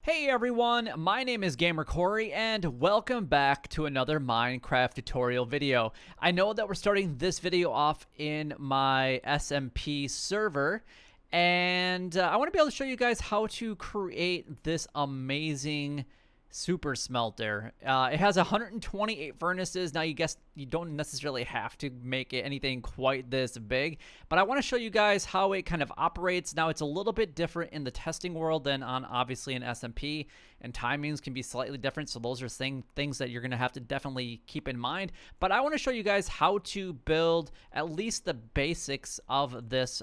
Hey everyone, my name is Gamer Corey and welcome back to another Minecraft tutorial video. I know that we're starting this video off in my SMP server and I want to be able to show you guys how to create this amazing super smelter. It has 128 furnaces. Now, you don't necessarily have to make it anything quite this big, but I want to show you guys how it kind of operates. Now, it's a little bit different in the testing world than on obviously an SMP, and timings can be slightly different. So those are things that you're going to have to definitely keep in mind. But I want to show you guys how to build at least the basics of this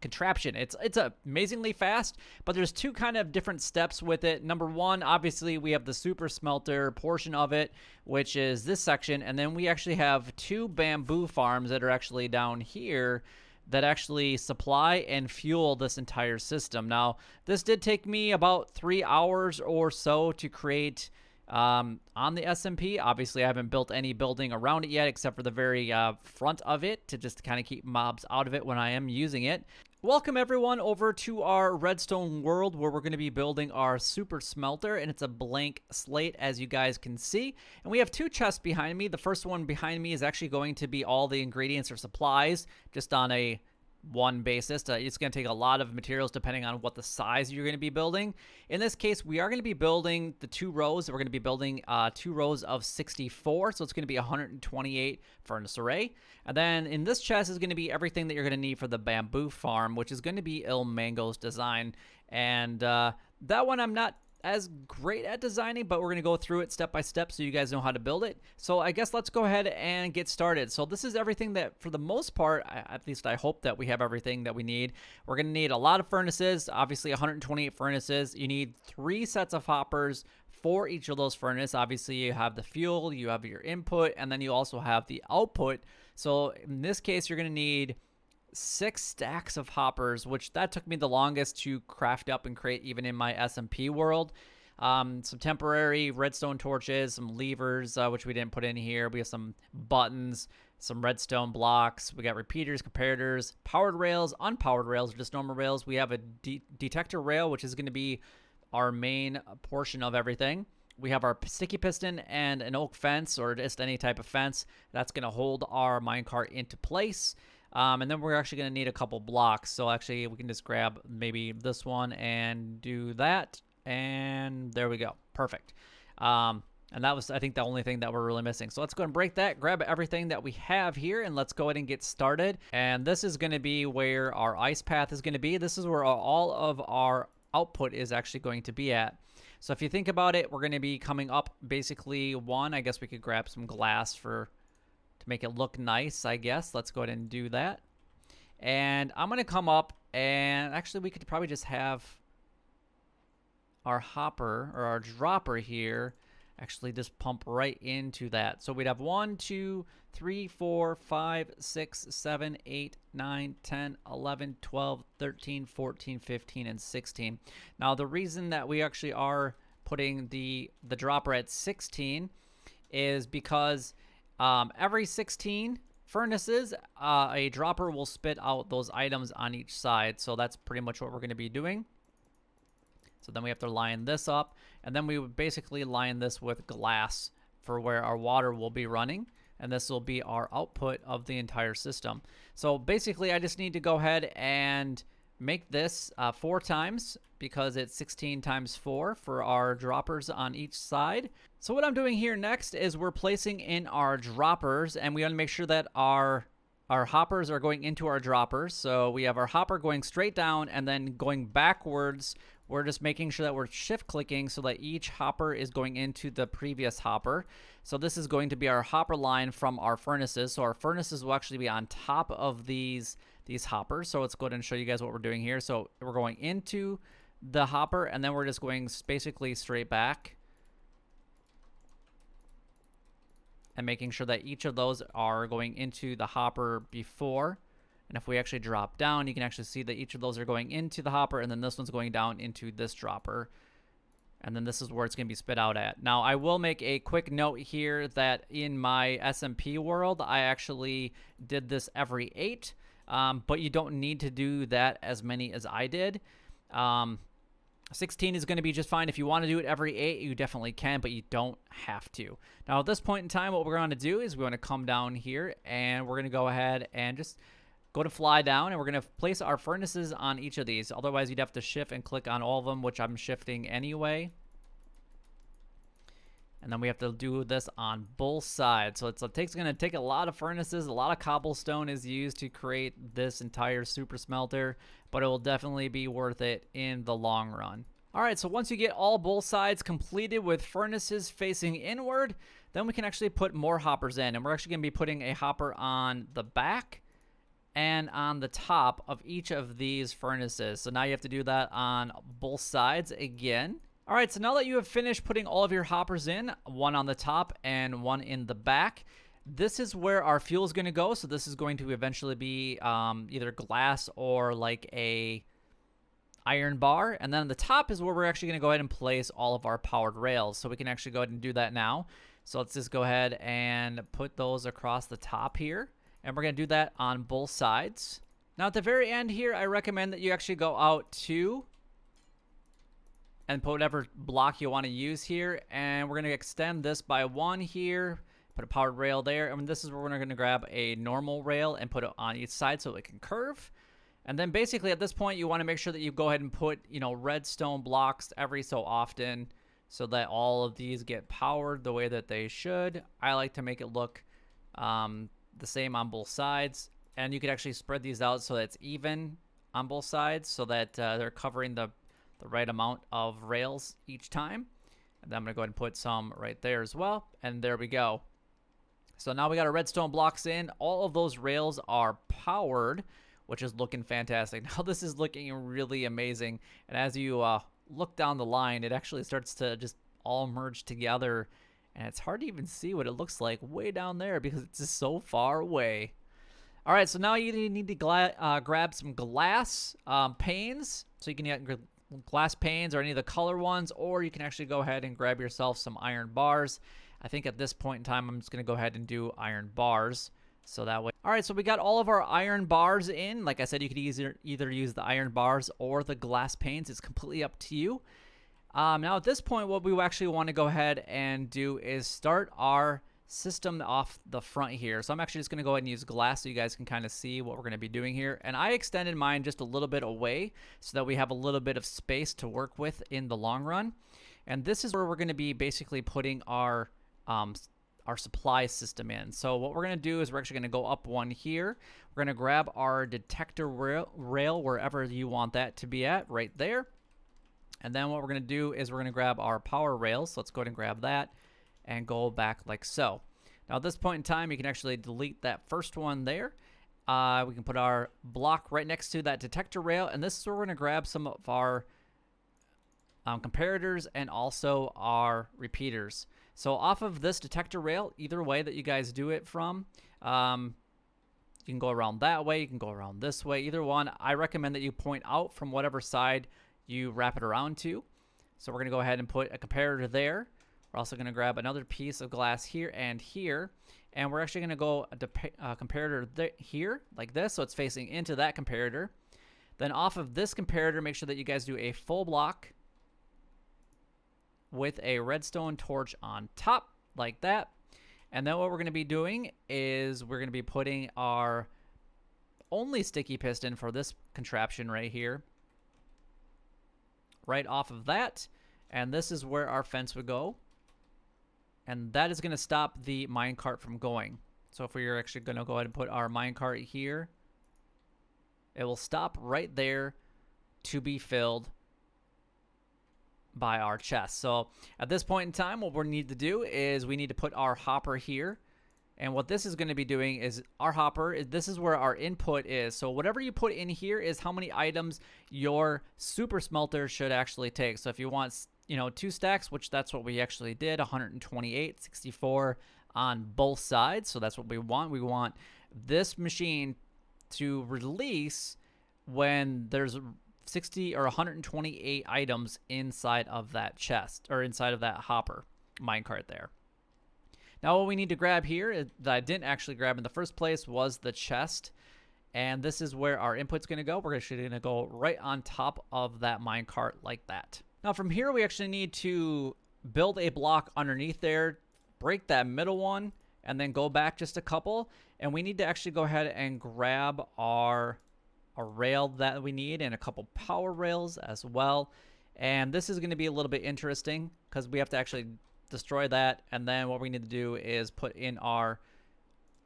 contraption. It's amazingly fast, but there's two kind of different steps with it. Number one, obviously we have the super smelter portion of it, which is this section, and then we actually have two bamboo farms that are actually down here that actually supply and fuel this entire system. Now, this did take me about 3 hours or so to create on the SMP. Obviously, I haven't built any building around it yet, except for the very front of it to just kind of keep mobs out of it when I am using it. Welcome everyone over to our redstone world where we're going to be building our super smelter, and it's a blank slate as you guys can see. And we have two chests behind me. The first one behind me is actually going to be all the ingredients or supplies just on a one basis. It's going to take a lot of materials depending on what the size you're going to be building. In this case, we are going to be building the 2 rows. We're going to be building 2 rows of 64, so it's going to be 128 furnace array. And then in this chest is going to be everything that you're going to need for the bamboo farm, which is going to be Il Mango's design. And that one I'm not as great at designing, but we're going to go through it step by step so you guys know how to build it. So I guess let's go ahead and get started. So this is everything that, for the most part, at least I hope that we have everything that we need. We're going to need a lot of furnaces, obviously 128 furnaces. You need 3 sets of hoppers for each of those furnaces. Obviously, you have the fuel, you have your input, and then you also have the output. So in this case, you're going to need 6 stacks of hoppers, which that took me the longest to craft up and create even in my SMP world. Some temporary redstone torches, some levers, which we didn't put in here. We have some buttons, some redstone blocks. We got repeaters, comparators, powered rails, unpowered rails, or just normal rails. We have a detector rail, which is going to be our main portion of everything. We have our sticky piston and an oak fence, or just any type of fence that's going to hold our minecart into place. And then we're actually going to need a couple blocks. So actually we can just grab maybe this one and do that. And there we go. Perfect. And that was, I think, the only thing that we're really missing. So let's go and break that, grab everything that we have here, and let's go ahead and get started. And this is going to be where our ice path is going to be. This is where all of our output is actually going to be at. So if you think about it, we're going to be coming up basically one. I guess we could grab some glass to make it look nice, I guess. Let's go ahead and do that. And I'm going to come up, and actually we could probably just have our hopper or our dropper here actually just pump right into that. So we'd have 1, 2, 3, 4, 5, 6, 7, 8, 9, 10, 11, 12, 13, 14, 15, and 16. Now the reason that we actually are putting the dropper at 16 is because every 16 furnaces, a dropper will spit out those items on each side. So that's pretty much what we're going to be doing. So then we have to line this up, and then we would basically line this with glass for where our water will be running, and this will be our output of the entire system. So basically I just need to go ahead and make this 4 times, because it's 16 times 4 for our droppers on each side. So what I'm doing here next is we're placing in our droppers, and we want to make sure that our hoppers are going into our droppers. So we have our hopper going straight down, and then going backwards, we're just making sure that we're shift clicking so that each hopper is going into the previous hopper. So this is going to be our hopper line from our furnaces. So our furnaces will actually be on top of these hoppers. So let's go ahead and show you guys what we're doing here. So we're going into the hopper, and then we're just going basically straight back and making sure that each of those are going into the hopper before. And if we actually drop down, you can actually see that each of those are going into the hopper, and then this one's going down into this dropper. And then this is where it's going to be spit out at. Now, I will make a quick note here that in my SMP world, I actually did this every 8. But you don't need to do that as many as I did. 16 is going to be just fine. If you want to do it every 8, you definitely can, but you don't have to. Now, at this point in time, what we're going to do is we want to come down here, and we're going to go ahead and just go to fly down, and we're going to place our furnaces on each of these. Otherwise, you'd have to shift and click on all of them, which I'm shifting anyway. And then we have to do this on both sides. So it's going to take a lot of furnaces. A lot of cobblestone is used to create this entire super smelter, but it will definitely be worth it in the long run. All right, so once you get all both sides completed with furnaces facing inward, then we can actually put more hoppers in. And we're actually going to be putting a hopper on the back and on the top of each of these furnaces. So now you have to do that on both sides again. All right, so now that you have finished putting all of your hoppers in, one on the top and one in the back, this is where our fuel is going to go. So this is going to eventually be either glass or like a iron bar. And then on the top is where we're actually going to go ahead and place all of our powered rails. So we can actually go ahead and do that now. So let's just go ahead and put those across the top here. And we're going to do that on both sides. Now at the very end here, I recommend that you actually go out to and put whatever block you want to use here. And we're going to extend this by 1 here, put a powered rail there. And this is where we're going to grab a normal rail and put it on each side so it can curve. And then basically at this point, you want to make sure that you go ahead and put, redstone blocks every so often so that all of these get powered the way that they should. I like to make it look the same on both sides. And you could actually spread these out so that it's even on both sides so that they're covering the right amount of rails each time. And then I'm going to go ahead and put some right there as well. And there we go. So now we got our redstone blocks in. All of those rails are powered, which is looking fantastic. Now this is looking really amazing. And as you look down the line, it actually starts to just all merge together. And it's hard to even see what it looks like way down there because it's just so far away. All right, so now you need to grab some glass panes. So you can get glass panes or any of the color ones, or you can actually go ahead and grab yourself some iron bars. I think at this point in time, I'm just going to go ahead and do iron bars. So that way. All right, so we got all of our iron bars in. Like I said, you could either use the iron bars or the glass panes. It's completely up to you. Now at this point, what we actually want to go ahead and do is start our system off the front here. So I'm actually just going to go ahead and use glass so you guys can kind of see what we're going to be doing here. And I extended mine just a little bit away so that we have a little bit of space to work with in the long run. And this is where we're going to be basically putting our supply system in. So what we're going to do is we're actually going to go up 1 here. We're going to grab our detector rail wherever you want that to be at, right there. And then what we're going to do is we're going to grab our power rails. So let's go ahead and grab that and go back like so. Now at this point in time, you can actually delete that first one there. We can put our block right next to that detector rail, and this is where we're going to grab some of our comparators and also our repeaters. So off of this detector rail, either way that you guys do it from, you can go around that way, you can go around this way, either one. I recommend that you point out from whatever side you wrap it around to. So we're going to go ahead and put a comparator there. We're also going to grab another piece of glass here and here. And we're actually going to go a comparator here, like this, so it's facing into that comparator. Then off of this comparator, make sure that you guys do a full block with a redstone torch on top, like that. And then what we're going to be doing is we're going to be putting our only sticky piston for this contraption right here, right off of that. And this is where our fence would go. And that is going to stop the minecart from going. So if we're actually going to go ahead and put our minecart here, it will stop right there to be filled by our chest. So at this point in time, what we need to do is we need to put our hopper here. And what this is going to be doing is our hopper, this is where our input is. So whatever you put in here is how many items your super smelter should actually take. So if you want 2 stacks, which that's what we actually did, 128, 64 on both sides. So that's what we want. We want this machine to release when there's 60 or 128 items inside of that chest or inside of that hopper minecart there. Now what we need to grab here that I didn't actually grab in the first place was the chest. And this is where our input's going to go. We're actually going to go right on top of that minecart like that. Now from here, we actually need to build a block underneath there, break that middle one, and then go back just a couple. And we need to actually go ahead and grab a rail that we need and a couple power rails as well. And this is going to be a little bit interesting because we have to actually destroy that. And then what we need to do is put in our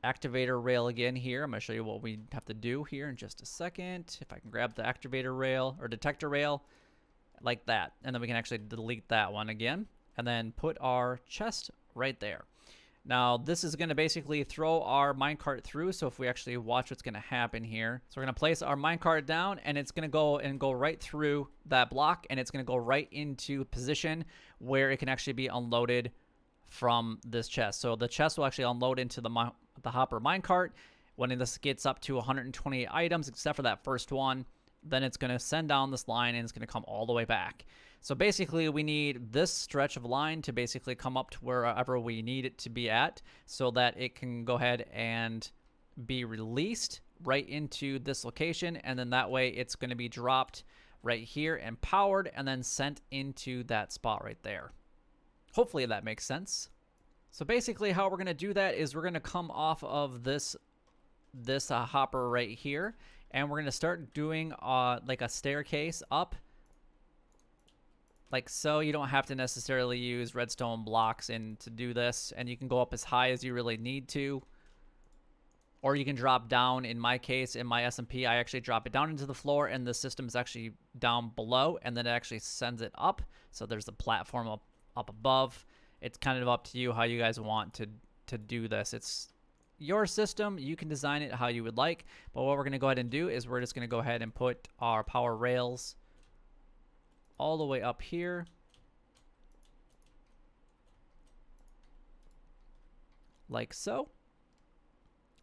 activator rail again here. I'm going to show you what we have to do here in just a second. If I can grab the activator rail or detector rail like that. And then we can actually delete that one again. And then put our chest right there. Now, this is going to basically throw our minecart through. So if we actually watch what's going to happen here. So we're going to place our minecart down, and it's going to go right through that block, and it's going to go right into position where it can actually be unloaded from this chest. So the chest will actually unload into the hopper minecart. When this gets up to 128 items, except for that first one, then it's going to send down this line, and it's going to come all the way back. So basically, we need this stretch of line to basically come up to wherever we need it to be at so that it can go ahead and be released right into this location. And then that way, it's going to be dropped right here and powered and then sent into that spot right there. Hopefully that makes sense. So basically, how we're going to do that is we're going to come off of this hopper right here, and we're going to start doing like a staircase up. Like so. You don't have to necessarily use redstone blocks to do this, and you can go up as high as you really need to, or you can drop down. In my case, in my SMP, I actually drop it down into the floor, and the system is actually down below, and then it actually sends it up. So there's a platform up above. It's kind of up to you how you guys want to do this. It's your system. You can design it how you would like, but what we're going to go ahead and do is we're just going to go ahead and put our power rails all the way up here. Like so.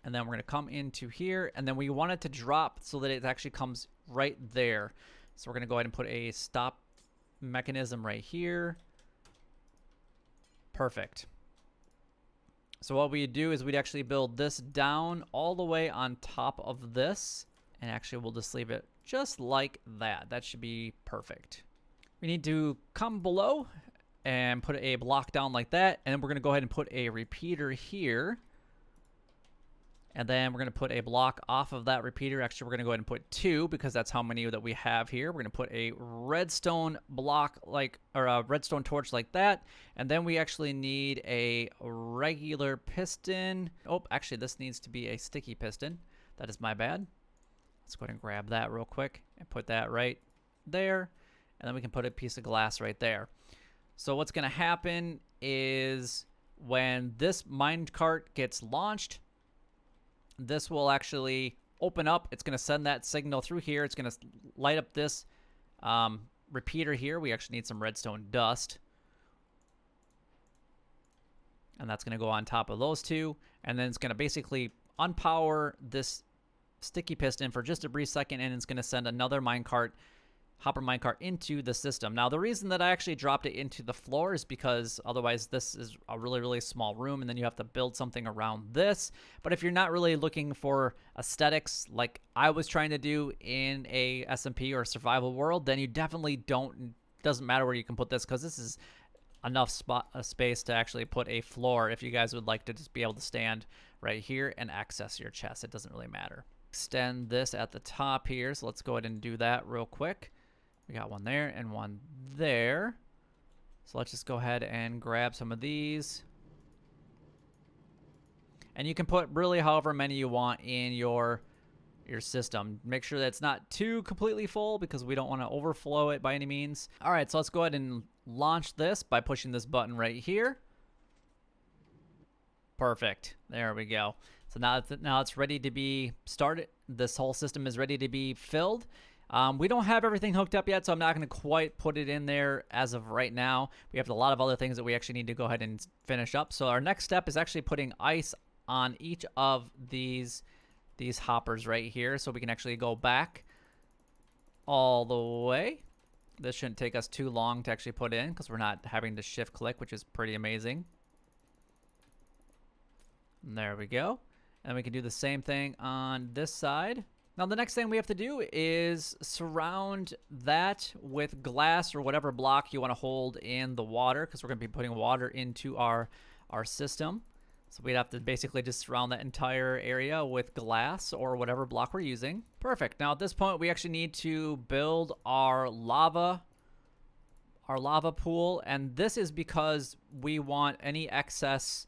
And then we're going to come into here, and then we want it to drop so that it actually comes right there. So we're going to go ahead and put a stop mechanism right here. Perfect. So what we do is we'd actually build this down all the way on top of this, and actually we'll just leave it just like that. That should be perfect. We need to come below and put a block down like that, and then we're going to go ahead and put a repeater here. And then we're going to put a block off of that repeater. Actually, we're going to go ahead and put 2 because that's how many that we have here. We're going to put a redstone block or a redstone torch like that. And then we actually need a regular piston. Oh, actually, this needs to be a sticky piston. That is my bad. Let's go ahead and grab that real quick and put that right there. And then we can put a piece of glass right there. So what's going to happen is when this minecart gets launched, this will actually open up. It's going to send that signal through here. It's going to light up this repeater here. We actually need some redstone dust. And that's going to go on top of those two. And then it's going to basically unpower this sticky piston for just a brief second, and it's going to send another hopper minecart into the system. Now, the reason that I actually dropped it into the floor is because otherwise this is a really, really small room, and then you have to build something around this. But if you're not really looking for aesthetics like I was trying to do in a SMP or survival world, then you definitely doesn't matter where you can put this, because this is enough space to actually put a floor if you guys would like to just be able to stand right here and access your chest. It doesn't really matter. Extend this at the top here, so let's go ahead and do that real quick. We got one there and one there. So let's just go ahead and grab some of these. And you can put really however many you want in your system. Make sure that it's not too completely full because we don't want to overflow it by any means. All right, so let's go ahead and launch this by pushing this button right here. Perfect. There we go. So now it's ready to be started. This whole system is ready to be filled. We don't have everything hooked up yet, so I'm not going to quite put it in there as of right now. We have a lot of other things that we actually need to go ahead and finish up. So our next step is actually putting ice on each of these hoppers right here, so we can actually go back all the way. This shouldn't take us too long to actually put in because we're not having to shift click, which is pretty amazing. And there we go. And we can do the same thing on this side. Now the next thing we have to do is surround that with glass or whatever block you want to hold in the water, because we're going to be putting water into our system. So we'd have to basically just surround that entire area with glass or whatever block we're using. Perfect. Now at this point we actually need to build our lava pool, and this is because we want any excess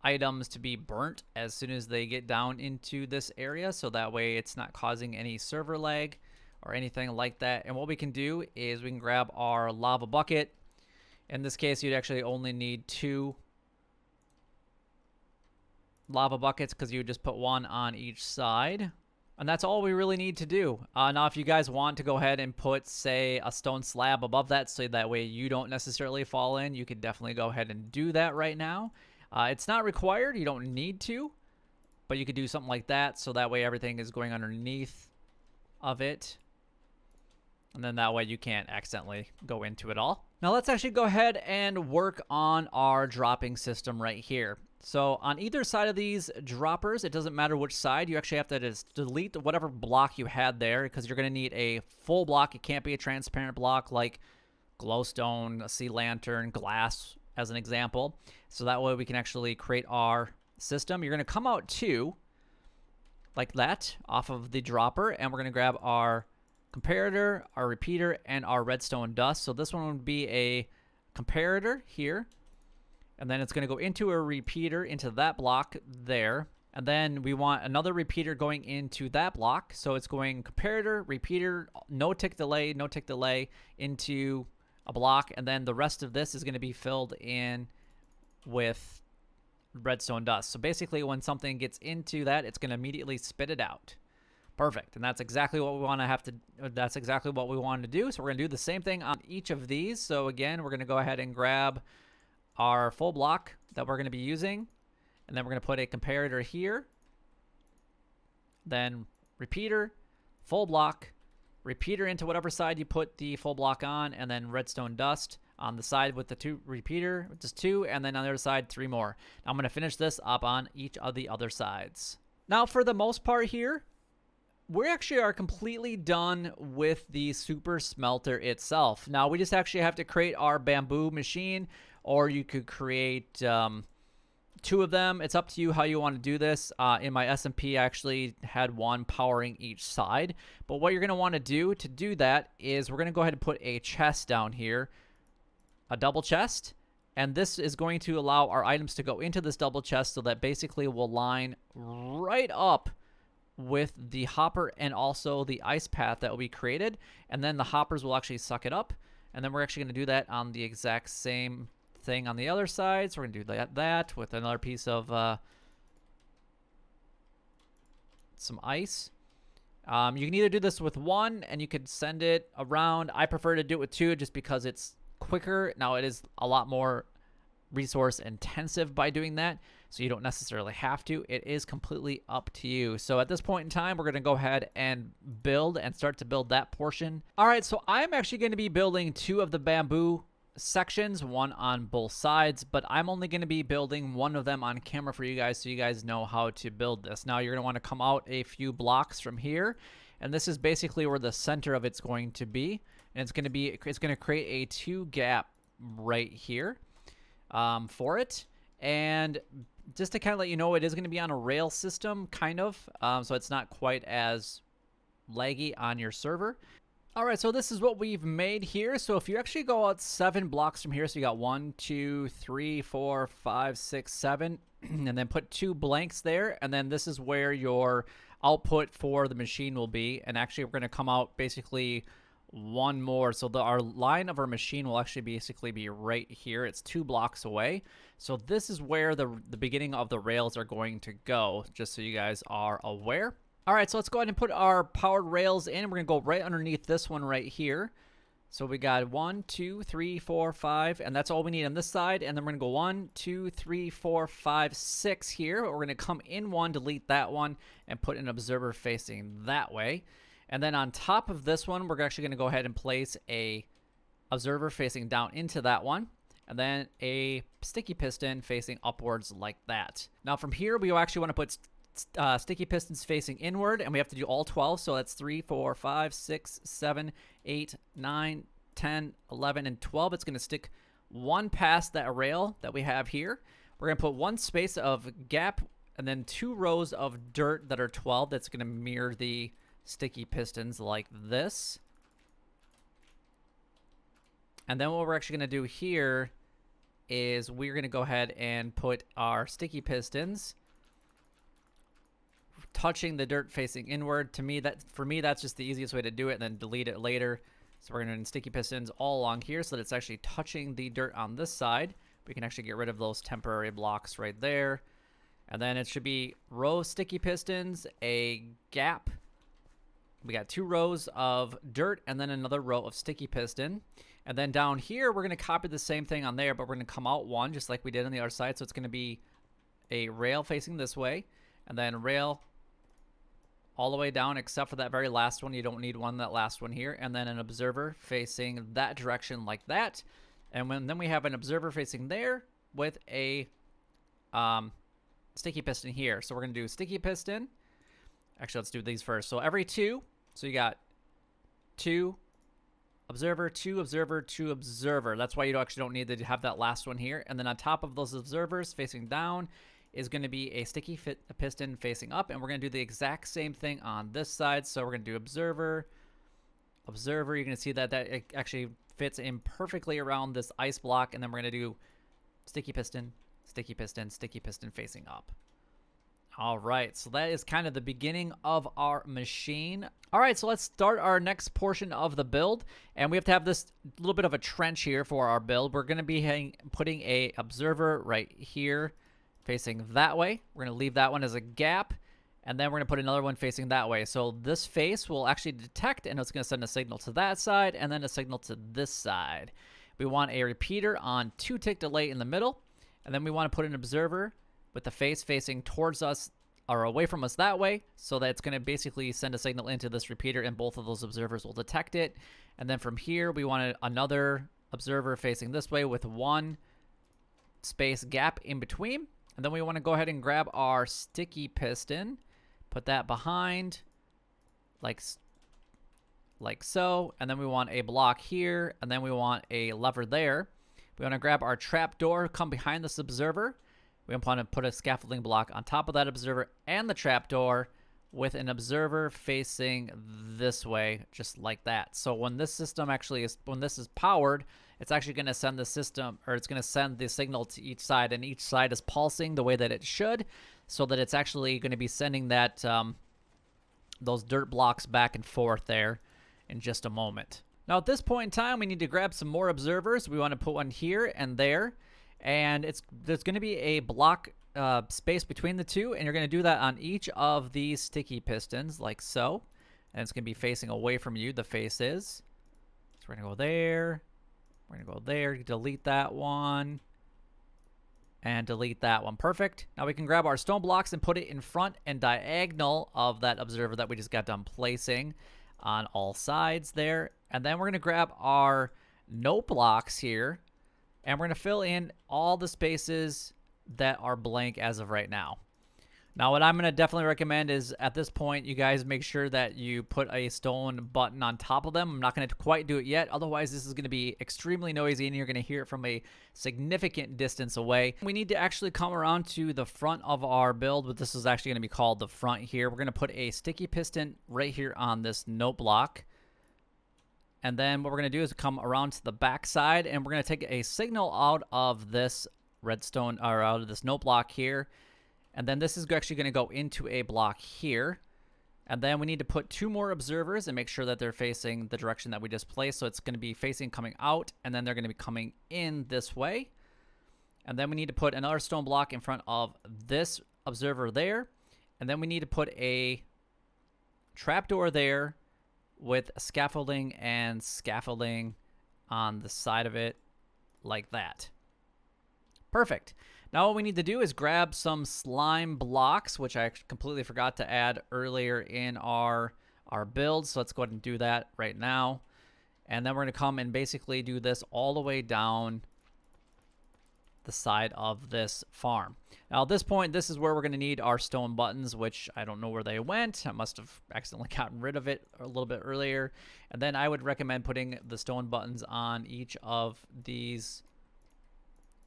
items to be burnt as soon as they get down into this area, so that way it's not causing any server lag or anything like that. And what we can do is we can grab our lava bucket. In this case, you'd actually only need 2 lava buckets because you would just put 1 on each side. And that's all we really need to do. Now, if you guys want to go ahead and put, say, a stone slab above that so that way you don't necessarily fall in, you could definitely go ahead and do that right now. It's not required. You don't need to. But you could do something like that so that way everything is going underneath of it. And then that way you can't accidentally go into it all. Now let's actually go ahead and work on our dropping system right here. So on either side of these droppers, it doesn't matter which side, you actually have to just delete whatever block you had there, because you're going to need a full block. It can't be a transparent block like glowstone, a sea lantern, glass as an example. So that way we can actually create our system. You're going to come out 2 like that off of the dropper, and we're going to grab our comparator, our repeater, and our redstone dust. So this one would be a comparator here, and then it's going to go into a repeater into that block there, and then we want another repeater going into that block. So it's going comparator, repeater, no tick delay into a block, and then the rest of this is going to be filled in with redstone dust. So basically when something gets into that, it's going to immediately spit it out. Perfect. And that's exactly what we want to do. So we're going to do the same thing on each of these. So again, we're going to go ahead and grab our full block that we're going to be using, and then we're going to put a comparator here, then repeater, full block, repeater into whatever side you put the full block on, and then redstone dust on the side with the 2 repeater, just 2, and then on the other side 3 more. Now I'm going to finish this up on each of the other sides. Now for the most part here, we actually are completely done with the super smelter itself. Now we just actually have to create our bamboo machine, or you could create 2 of them. It's up to you how you want to do this. In my SMP, I actually had 1 powering each side. But what you're going to want to do that is we're going to go ahead and put a chest down here, a double chest. And this is going to allow our items to go into this double chest, so that basically will line right up with the hopper and also the ice path that will be created. And then the hoppers will actually suck it up. And then we're actually going to do that on the exact same thing on the other side. So we're going to do that with another piece of some ice. You can either do this with 1 and you could send it around. I prefer to do it with 2 just because it's quicker. Now it is a lot more resource intensive by doing that, so you don't necessarily have to. It is completely up to you. So at this point in time, we're going to go ahead and start to build that portion. All right, so I'm actually going to be building 2 of the bamboo sections, 1 on both sides, but I'm only going to be building 1 of them on camera for you guys, so you guys know how to build this. Now you're going to want to come out a few blocks from here, and this is basically where the center of it's going to be, and it's going to create a 2 gap right here for it. And just to kind of let you know, it is going to be on a rail system, kind of, so it's not quite as laggy on your server. All right, so this is what we've made here. So if you actually go out 7 blocks from here, so you got 1, 2, 3, 4, 5, 6, 7, and then put 2 blanks there, and then this is where your output for the machine will be. And actually, we're going to come out basically 1 more. So our line of our machine will actually basically be right here. It's 2 blocks away. So this is where the beginning of the rails are going to go, just so you guys are aware. All right, so let's go ahead and put our powered rails in. We're going to go right underneath this one right here. So we got 1, 2, 3, 4, 5, and that's all we need on this side. And then we're going to go 1, 2, 3, 4, 5, 6 here. We're going to come in 1, delete that one, and put an observer facing that way. And then on top of this one, we're actually going to go ahead and place a observer facing down into that one, and then a sticky piston facing upwards like that. Now from here, we actually want to put sticky pistons facing inward, and we have to do all 12. So that's 3, 4, 5, 6, 7, 8, 9, 10, 11, and 12. It's going to stick one past that rail that we have here. We're going to put one space of gap and then 2 rows of dirt that are 12. That's going to mirror the sticky pistons like this. And then what we're actually going to do here is we're going to go ahead and put our sticky pistons touching the dirt facing inward. For me, that's just the easiest way to do it, and then delete it later. So we're going to do sticky pistons all along here so that it's actually touching the dirt on this side. We can actually get rid of those temporary blocks right there. And then it should be row of sticky pistons, a gap. We got 2 rows of dirt and then another row of sticky piston. And then down here, we're going to copy the same thing on there, but we're going to come out one just like we did on the other side. So it's going to be a rail facing this way, and then rail all the way down except for that very last one. You don't need one, that last one here. And then an observer facing that direction like that. And then we have an observer facing there with a sticky piston here. So we're going to do sticky piston. Actually, let's do these first. So every 2, so you got 2 observer, 2 observer, 2 observer. That's why you actually don't need to have that last one here. And then on top of those observers facing down is going to be a sticky piston facing up. And we're going to do the exact same thing on this side. So we're going to do observer, observer. You're going to see that it actually fits in perfectly around this ice block. And then we're going to do sticky piston, sticky piston, sticky piston facing up. All right, so that is kind of the beginning of our machine. All right, so let's start our next portion of the build. And we have to have this little bit of a trench here for our build. We're going to be putting a observer right here facing that way. We're going to leave that one as a gap. And then we're going to put another one facing that way. So this face will actually detect, and it's going to send a signal to that side and then a signal to this side. We want a repeater on 2-tick delay in the middle. And then we want to put an observer with the face facing towards us or away from us that way, so that it's going to basically send a signal into this repeater, and both of those observers will detect it. And then from here, we want another observer facing this way with 1 space gap in between. And then we want to go ahead and grab our sticky piston, put that behind like so. And then we want a block here, and then we want a lever there. We want to grab our trap door, come behind this observer. We want to put a scaffolding block on top of that observer and the trapdoor with an observer facing this way, just like that. So when this system when this is powered, it's actually going to send the system, or it's going to send the signal to each side, and each side is pulsing the way that it should, so that it's actually going to be sending that those dirt blocks back and forth there in just a moment. Now at this point in time, we need to grab some more observers. We want to put one here and there. And there's going to be a block space between the two, and you're going to do that on each of these sticky pistons, like so. And it's going to be facing away from you, the face is. So we're going to go there. We're going to go there, delete that one, and delete that one. Perfect. Now we can grab our stone blocks and put it in front and diagonal of that observer that we just got done placing on all sides there. And then we're going to grab our note blocks here, and we're going to fill in all the spaces that are blank as of right now. Now, what I'm going to definitely recommend is at this point, you guys make sure that you put a stone button on top of them. I'm not going to quite do it yet. Otherwise, this is going to be extremely noisy, and you're going to hear it from a significant distance away. We need to actually come around to the front of our build, but this is actually going to be called the front here. We're going to put a sticky piston right here on this note block. And then what we're going to do is come around to the back side, and we're going to take a signal out of this redstone, or out of this note block here. And then this is actually going to go into a block here. And then we need to put 2 more observers and make sure that they're facing the direction that we just placed. So it's going to be facing coming out, and then they're going to be coming in this way. And then we need to put another stone block in front of this observer there. And then we need to put a trapdoor there with scaffolding and scaffolding on the side of it like that. Perfect. Now what we need to do is grab some slime blocks, which I completely forgot to add earlier in our build. So let's go ahead and do that right now. And then we're going to come and basically do this all the way down the side of this farm. Now at this point, this is where we're going to need our stone buttons, which I don't know where they went. I must have accidentally gotten rid of it a little bit earlier. And then I would recommend putting the stone buttons on each of these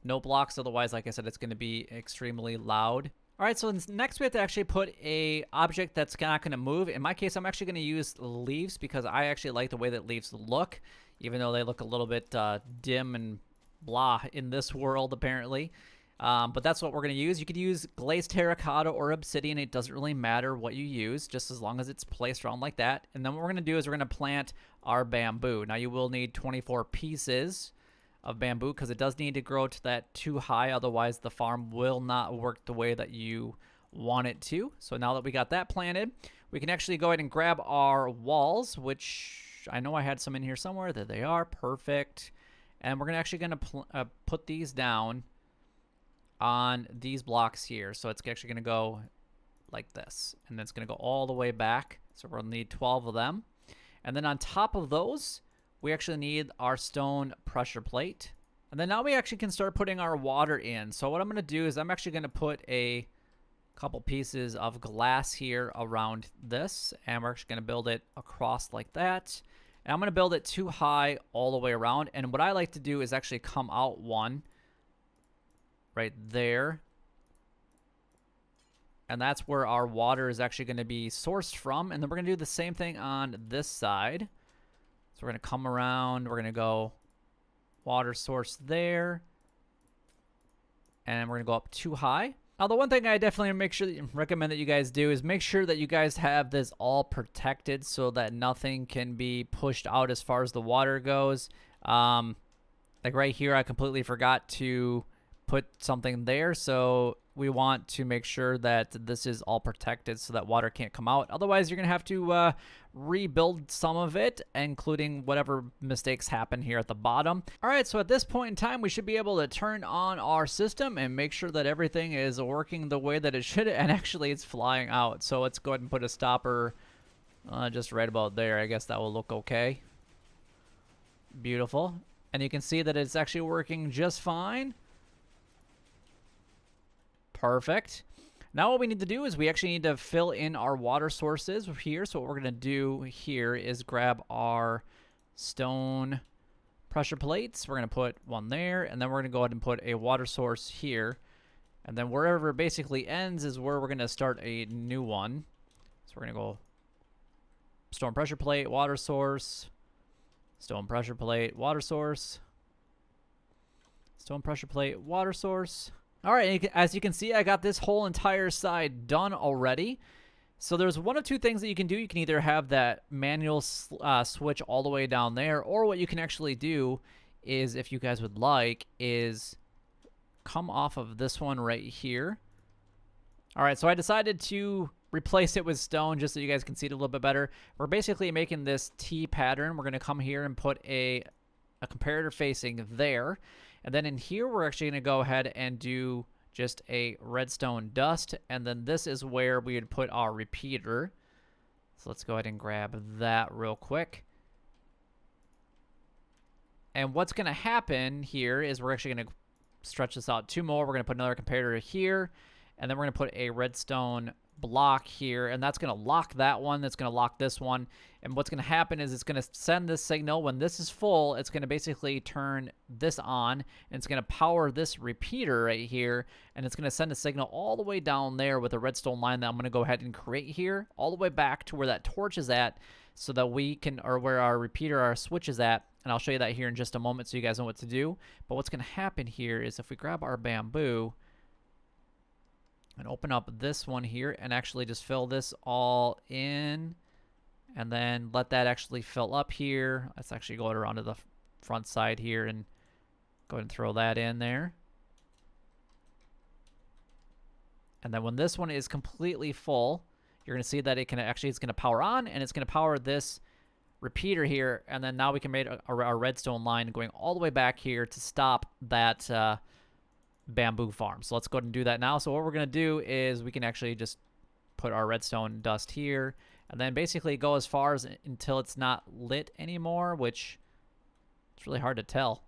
note blocks. Otherwise, like I said, it's going to be extremely loud. All right, so next we have to actually put a object that's not going to move. In my case, I'm actually going to use leaves because I actually like the way that leaves look, even though they look a little bit dim and blah in this world, apparently. But that's what we're going to use. You could use glazed terracotta or obsidian. It doesn't really matter what you use, just as long as it's placed around like that. And then what we're going to do is we're going to plant our bamboo. Now, you will need 24 pieces of bamboo because it does need to grow to that too high. Otherwise, the farm will not work the way that you want it to. So now that we got that planted, we can actually go ahead and grab our walls, which I know I had some in here somewhere. There they are. Perfect. And we're actually going to put these down on these blocks here. So it's actually going to go like this. And then it's going to go all the way back. So we're going to need 12 of them. And then on top of those, we actually need our stone pressure plate. And then now we actually can start putting our water in. So what I'm going to do is I'm actually going to put a couple pieces of glass here around this. And we're actually going to build it across like that. And I'm going to build it too high all the way around. And what I like to do is actually come out one right there. And that's where our water is actually going to be sourced from. And then we're going to do the same thing on this side. So we're going to come around. We're going to go water source there. And we're going to go up too high. Now, the one thing I definitely recommend that you guys do is make sure that you guys have this all protected so that nothing can be pushed out as far as the water goes. Like right here, I completely forgot to put something there. So we want to make sure that this is all protected so that water can't come out. Otherwise, you're going to have to rebuild some of it, including whatever mistakes happen here at the bottom. All right, so at this point in time, we should be able to turn on our system and make sure that everything is working the way that it should. And actually, it's flying out. So let's go ahead and put a stopper just right about there. I guess that will look okay. Beautiful. And you can see that it's actually working just fine. Perfect. Now what we need to do is we actually need to fill in our water sources here. So what we're going to do here is grab our stone pressure plates. We're going to put one there, and then we're going to go ahead and put a water source here. And then wherever it basically ends is where we're going to start a new one. So we're going to go stone pressure plate, water source, stone pressure plate, water source, stone pressure plate, water source. All right, as you can see, I got this whole entire side done already. So there's one of two things that you can do. You can either have that manual switch all the way down there, or what you can actually do is, if you guys would like, is come off of this one right here. All right, so I decided to replace it with stone just so you guys can see it a little bit better. We're basically making this T pattern. We're going to come here and put a comparator facing there. And then in here, we're actually going to go ahead and do just a redstone dust. And then this is where we would put our repeater. So let's go ahead and grab that real quick. And what's going to happen here is we're actually going to stretch this out two more. We're going to put another comparator here. And then we're going to put a redstone block here, and that's going to lock that one. That's going to lock this one. And what's going to happen is it's going to send this signal. When this is full, it's going to basically turn this on, and it's going to power this repeater right here, and it's going to send a signal all the way down there with a redstone line that I'm going to go ahead and create here, all the way back to where that torch is at, so that we can, or where our repeater, our switch is at. And I'll show you that here in just a moment so you guys know what to do. But what's going to happen here is if we grab our bamboo and open up this one here and actually just fill this all in, and then let that actually fill up here. Let's actually go around to the front side here and go ahead and throw that in there. And then when this one is completely full, you're going to see that it can actually, it's going to power on, and it's going to power this repeater here. And then now we can make a redstone line going all the way back here to stop that bamboo farm. So let's go ahead and do that now. So what we're going to do is we can actually just put our redstone dust here, and then basically go as far as until it's not lit anymore, which it's really hard to tell.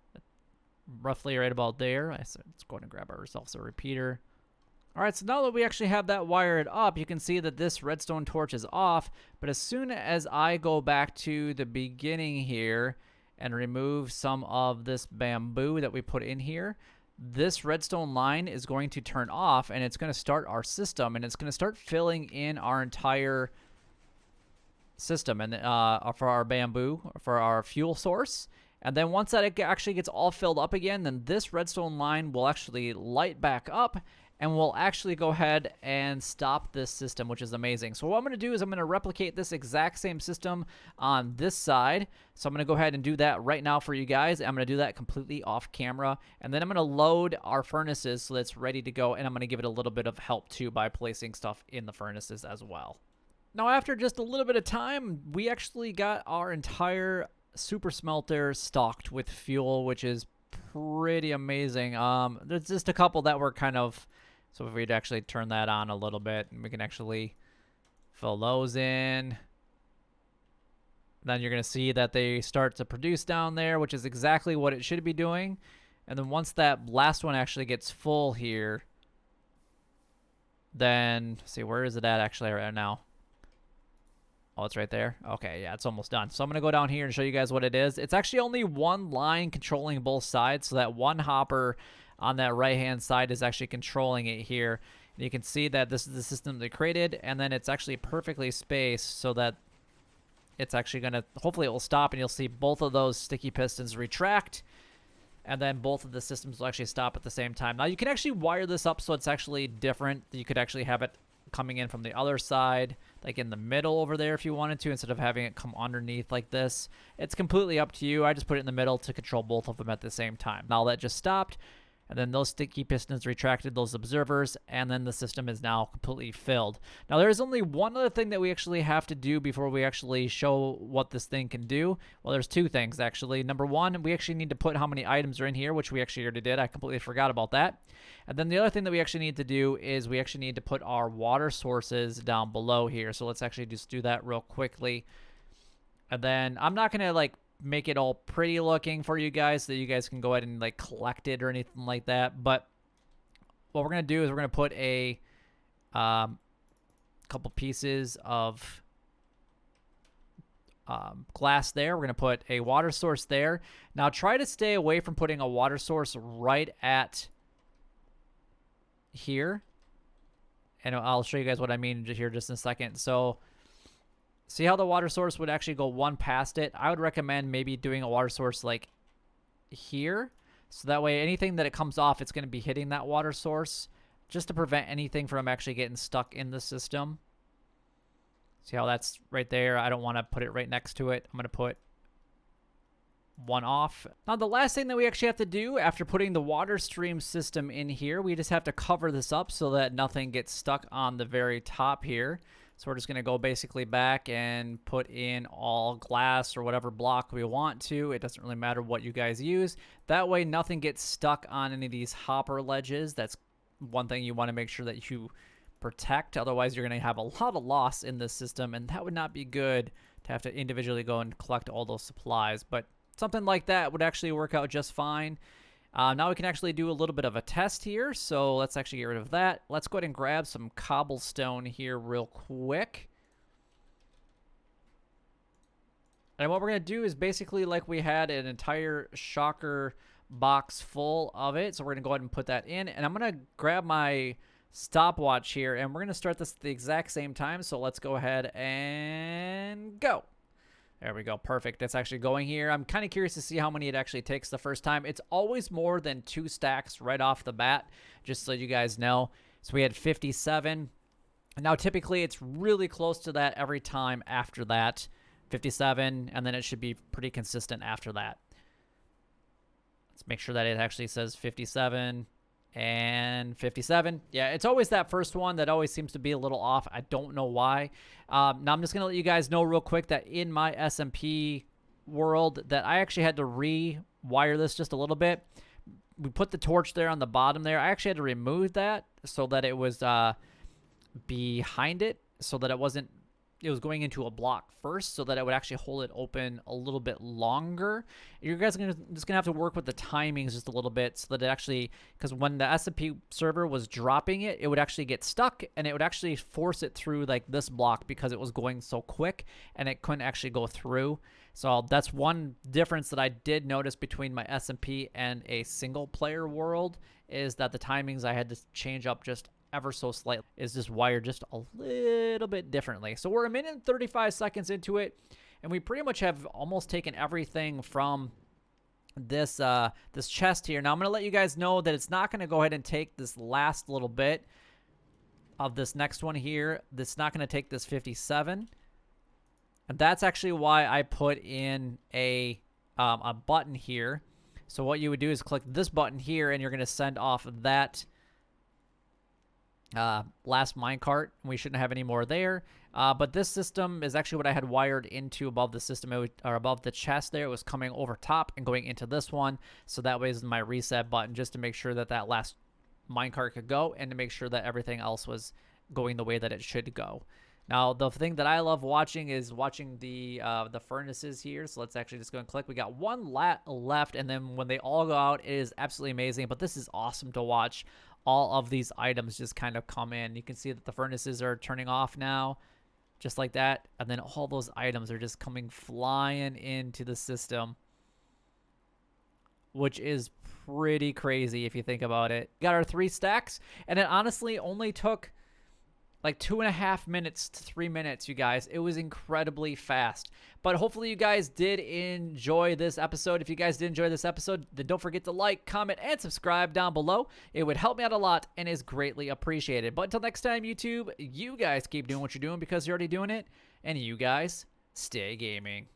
roughly right about there. Let's go ahead and grab ourselves a repeater. All right, so now that we actually have that wired up, you can see that this redstone torch is off, but as soon as I go back to the beginning here and remove some of this bamboo that we put in here, this redstone line is going to turn off, and it's going to start our system, and it's going to start filling in our entire system and for our bamboo, for our fuel source. And then once that it actually gets all filled up again, then this redstone line will actually light back up, and we'll actually go ahead and stop this system, which is amazing. So what I'm going to do is I'm going to replicate this exact same system on this side. So I'm going to go ahead and do that right now for you guys. I'm going to do that completely off camera. And then I'm going to load our furnaces so that it's ready to go. And I'm going to give it a little bit of help too by placing stuff in the furnaces as well. Now, after just a little bit of time, we actually got our entire super smelter stocked with fuel, which is pretty amazing. There's just a couple that were kind of... So if we'd actually turn that on a little bit, and we can actually fill those in. Then you're going to see that they start to produce down there, which is exactly what it should be doing. And then once that last one actually gets full here, then, see, where is it at actually right now? Oh, it's right there. Okay, yeah, it's almost done. So I'm going to go down here and show you guys what it is. It's actually only one line controlling both sides, so that one hopper on that right-hand side is actually controlling it here. And you can see that this is the system they created, and then it's actually perfectly spaced so that it's actually going to, hopefully it will stop, and you'll see both of those sticky pistons retract, and then both of the systems will actually stop at the same time. Now, you can actually wire this up so it's actually different. You could actually have it coming in from the other side, like in the middle over there if you wanted to, instead of having it come underneath like this. It's completely up to you. I just put it in the middle to control both of them at the same time. Now that just stopped. And then those sticky pistons retracted those observers, and then the system is now completely filled. Now, there's only one other thing that we actually have to do before we actually show what this thing can do. Well, there's two things, actually. Number one, we actually need to put how many items are in here, which we actually already did. I completely forgot about that. And then the other thing that we actually need to do is we actually need to put our water sources down below here. So let's actually just do that real quickly. And then I'm not going to, like, make it all pretty looking for you guys so that you guys can go ahead and like collect it or anything like that. But what we're going to do is we're going to put a couple pieces of glass there. We're going to put a water source there. Now try to stay away from putting a water source right at here. And I'll show you guys what I mean here just in a second. So see how the water source would actually go one past it? I would recommend maybe doing a water source like here. So that way anything that it comes off, it's going to be hitting that water source just to prevent anything from actually getting stuck in the system. See how that's right there? I don't want to put it right next to it. I'm going to put one off. Now the last thing that we actually have to do after putting the water stream system in here, we just have to cover this up so that nothing gets stuck on the very top here. So we're just going to go basically back and put in all glass or whatever block we want to. It doesn't really matter what you guys use. That way nothing gets stuck on any of these hopper ledges. That's one thing you want to make sure that you protect. Otherwise you're going to have a lot of loss in this system, and that would not be good to have to individually go and collect all those supplies. But something like that would actually work out just fine. Now we can actually do a little bit of a test here, so let's actually get rid of that. Let's go ahead and grab some cobblestone here real quick. And what we're going to do is basically like we had an entire shocker box full of it, so we're going to go ahead and put that in. And I'm going to grab my stopwatch here, and we're going to start this at the exact same time, so let's go ahead and go. There we go. Perfect. That's actually going here. I'm kind of curious to see how many it actually takes the first time. It's always more than 2 stacks right off the bat, just so you guys know. So we had 57. Now, typically, it's really close to that every time after that. 57, and then it should be pretty consistent after that. Let's make sure that it actually says 57 and 57. Yeah, it's always that first one that always seems to be a little off. I don't know why. Now I'm just going to let you guys know real quick that in my SMP world that I actually had to rewire this just a little bit. We put the torch there on the bottom there. I actually had to remove that so that it was behind it, so that it wasn't it was going into a block first so that it would actually hold it open a little bit longer. You guys are just gonna have to work with the timings just a little bit so that it actually, because when the SMP server was dropping it, it would actually get stuck and it would actually force it through like this block because it was going so quick and it couldn't actually go through. So that's one difference that I did notice between my SMP and a single player world, is that the timings I had to change up just ever so slightly, is just wired just a little bit differently. So we're 1 minute and 35 seconds into it, and we pretty much have almost taken everything from this this chest here. Now I'm gonna let you guys know that it's not gonna go ahead and take this last little bit of this next one here. That's not gonna take this 57, and that's actually why I put in a button here. So what you would do is click this button here, and you're gonna send off that last minecart. We shouldn't have any more there, but this system is actually what I had wired into above the system, or above the chest there. It was coming over top and going into this one, so that way is my reset button, just to make sure that that last minecart could go and to make sure that everything else was going the way that it should go. Now the thing that I love watching is watching the furnaces here. So let's actually just go and click. We got one left, and then when they all go out, it is absolutely amazing. But this is awesome to watch all of these items just kind of come in. You can see that the furnaces are turning off now, just like that. And then all those items are just coming flying into the system, which is pretty crazy if you think about it. We got our 3 stacks, and it honestly only took like 2.5 minutes to 3 minutes, you guys. It was incredibly fast. But hopefully you guys did enjoy this episode. If you guys did enjoy this episode, then don't forget to like, comment, and subscribe down below. It would help me out a lot and is greatly appreciated. But until next time, YouTube, you guys keep doing what you're doing because you're already doing it. And you guys stay gaming.